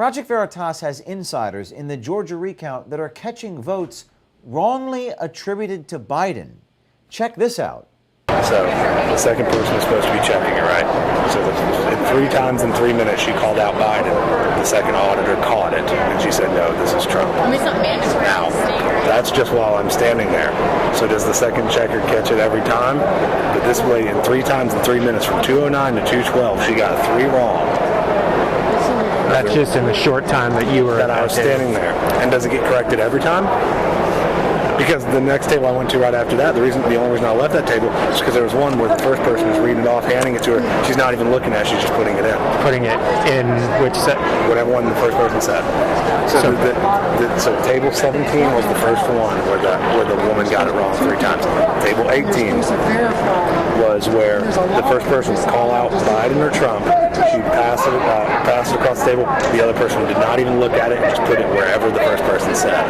Project Veritas has insiders in the Georgia recount that are catching votes wrongly attributed to Biden. Check this out. So the second person is supposed to be checking it, right? So three times in 3 minutes she called out Biden. The second auditor caught it, and she said, no, this is Trump. I mean, it's not mandatory. Now, that's just while I'm standing there. So does the second checker catch it every time? But this way, in 3 times in 3 minutes, from 2:09 to 2:12, she got 3 wrong. That's just in the short time that you were that I was standing there. And does it get corrected every time? Because the next table I went to right after that, the only reason I left that table is because there was one where the first person was reading it off, handing it to her. She's not even looking at it, she's just putting it in. Putting it in which set? Whatever one the first person said. So table 17 was the first one where the woman got it wrong 3 times. Table 18 was where the first person would call out Biden or Trump. She'd pass it across the table. The other person did not even look at it and just put it wherever the first person said.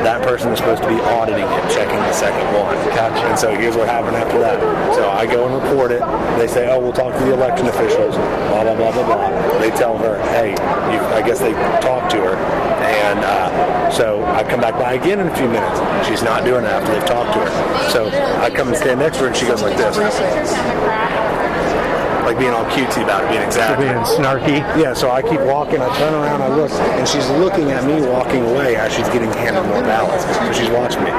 That person is supposed to be auditing it, checking the second one. Gotcha. And so here's what happened after that. So I go and report it. They say, oh, we'll talk to the election officials, blah, blah, blah, blah, blah. They tell her, hey, I guess they talked to her. And so I come back by again in a few minutes. She's not doing it after they've talked to her. So I come and stand next to her and she goes like this. Like being all cutesy about it, being exaggerated. Being snarky. Yeah, so I keep walking, I turn around, I look, and she's looking at me walking away as she's getting handed more ballots. So she's watching me.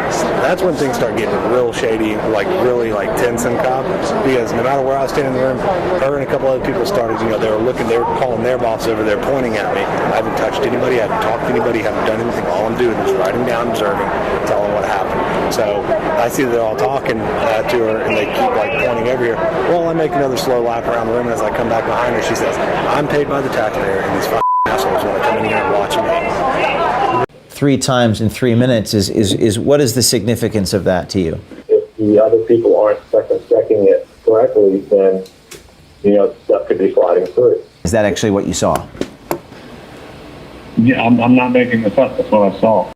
That's when things start getting real shady, like really like tense and cop. Because no matter where I was standing in the room, her and a couple other people started, they were calling their boss over there, pointing at me. I haven't touched anybody, I haven't talked to anybody, haven't done anything. All I'm doing is writing down, observing, telling what happened. So I see they're all talking to her, and they keep like pointing over here. Well, I make another slow lap around the room, and as I come back behind her, she says, I'm paid by the taxpayer, and these fucking assholes want to come in here and watch me. 3 times in 3 minutes is what is the significance of that to you? If the other people aren't second checking it correctly, then stuff could be sliding through. Is that actually what you saw? Yeah, I'm not making this up. That's what I saw.